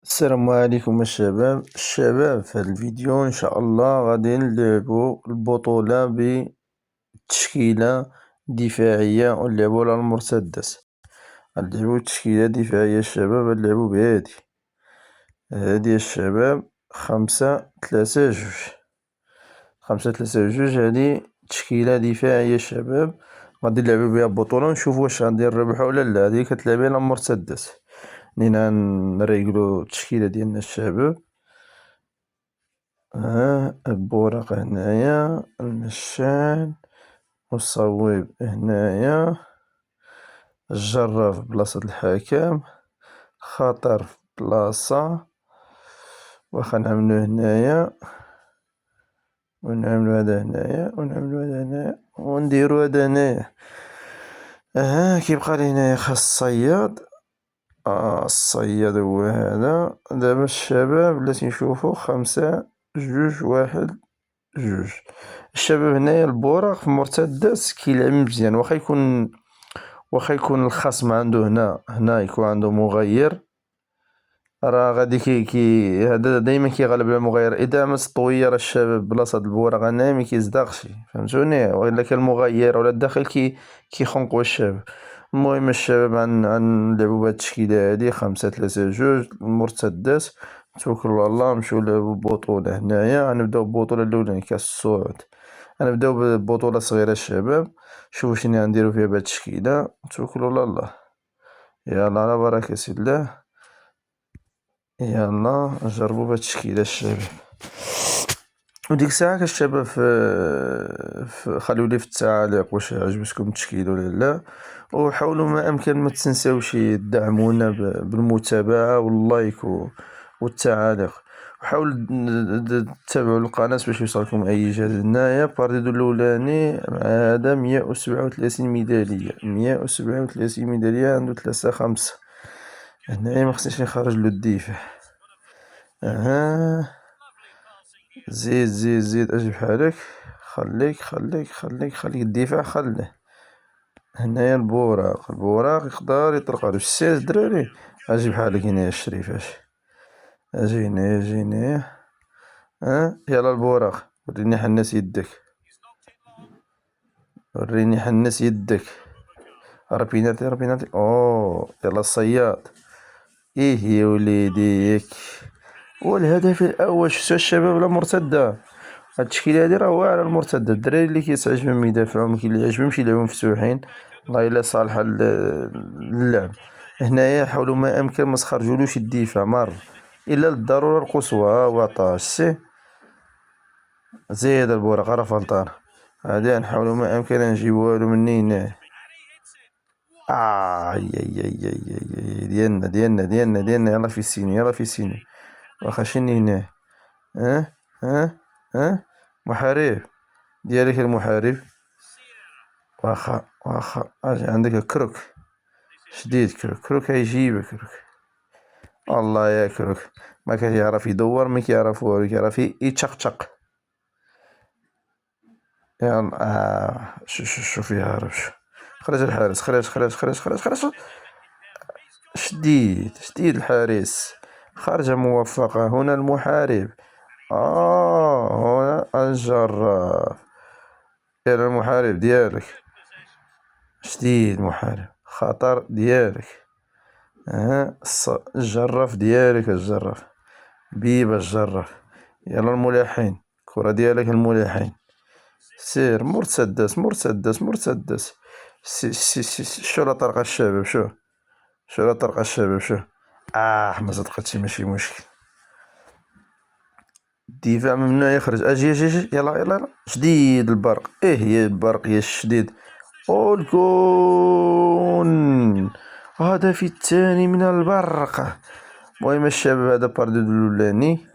السلام عليكم الشباب في هذا الفيديو ان شاء الله غادي نلعبوا البطولة بتشكيلة دفاعية ونلعبوا على المرتدس. غنلعبوا تشكيلة دفاعية الشباب، غنلعبوا هادي الشباب 5-3-2. 5-3-2 هادي تشكيلة دفاعية الشباب، غادي نلعبوا بها البطولة ونشوفوا واش غادي نربحوا ولا لا. هادي كتلعب على المرتدس. نينا نريقلو التشكيلة ديالنا الشباب. البوراق هنايا، النشال والصويب هنايا، الجراف بلاصة الحكم، خطر في بلاصة، واخا نعملو هنايا ونعملو هدا هنايا ونعملو هدا هنايا ونديرو هدا هنايا. كيبقى لي هنايا خاص الصياد. الصياد هو هذا. دابا الشباب بلاتي نشوفو 5-2-1-2. الشباب هنايا البوراق في المرتدس كيلعب مزيان، واخا يكون الخصم عندو هنا يكون عندو مغير، راه غادي هذا دايما كيغلب على المغير. اذا عملت طوير الشباب بلاصة البوراق هنايا مكيصدقش، فهمتوني؟ والا كان المغير ولا الداخل كيخنقوا الشباب. المهم الشباب غنلعبو بهاد التشكيلة هادي 5-3-2 المرتدس. نتوكلو على الله نمشيو نلعبو البطولة هنايا. غنبداو بالبطولة الأولى كأس السعود. غنبداو ببطولة صغيرة الشباب، شوفو شنو غنديرو فيها بهاد التشكيلة. نتوكلو على الله. يلا على بركة الله. يلا نجربو بهاد التشكيلة الشباب. وديك الساعة الشباب خلولي في التعاليق واش عجبتكم التشكيل ولا لا، وحاولوا ما امكن ما تنساوش تدعمونا بالمتابعة واللايك والتعاليق، وحاولوا تتابعوا القناة باش يوصلكم اي جديد. هنايا بارديدو الاولاني مع هذا 137 ميدالية، 137 ميدالية، عندو 3-5. هنايا مخصنيش نخرجلو الدفاع. زيد اجي بحالك. خليك الدفاع خليه. هنايا البوراق يقدر يطرق على 6 الدراري. اجي بحالك هنايا الشريف. اجي هنايا. يلا البوراق وريني حناس يدك. راه بينالتي. يلا الصياد. يا وليديك. والهدف الاول شفتو الشباب لا مرتدة. هاد التشكيلة هادي راه واعرة المرتدة. الدراري اللي كيتعجبهم يدافعو، مكاين اللي يعجبهمش يلعبو مفتوحين، والله الا صالحة للعب. هنايا حاولوا ما امكن ما تخرجولوش الدفاع مرة الا للضرورة القصوى. هو عطاه زيد البوراق راه فلطان. هادي نحاولوا ما امكن نجيبوها له مني هنايا. ديالنا يلا في السينو. واخا شني هنايا. ها ها محارب ديالك المحارب. واخا اجي عندك كروك شديد. كروك هيجيبك الله يا كروك. ما كيعرف يدور، ما كيعرف والو، كيعرف يتشقشق. يلا شوف يهرب. خرج الحارس. خرج. شديد الحارس. خرج موفقة. هنا المحارب. هنا الجراف. يلا المحارب ديالك شديد. محارب خطر ديالك. الجراف ديالك. بيبا الجراف. يلا الملاحين. كرة ديالك الملاحين. سير مرتدس. شو لا طرقة الشباب. شو لا طرقة الشباب. ما صدقتش ماشي مشكل. الدفاع ممنوع يخرج. اجي يلا شديد البرق. يا البرق يا الشديد. والجون هدف الثاني من البرق. المهم الشباب هذا باردو الاولاني.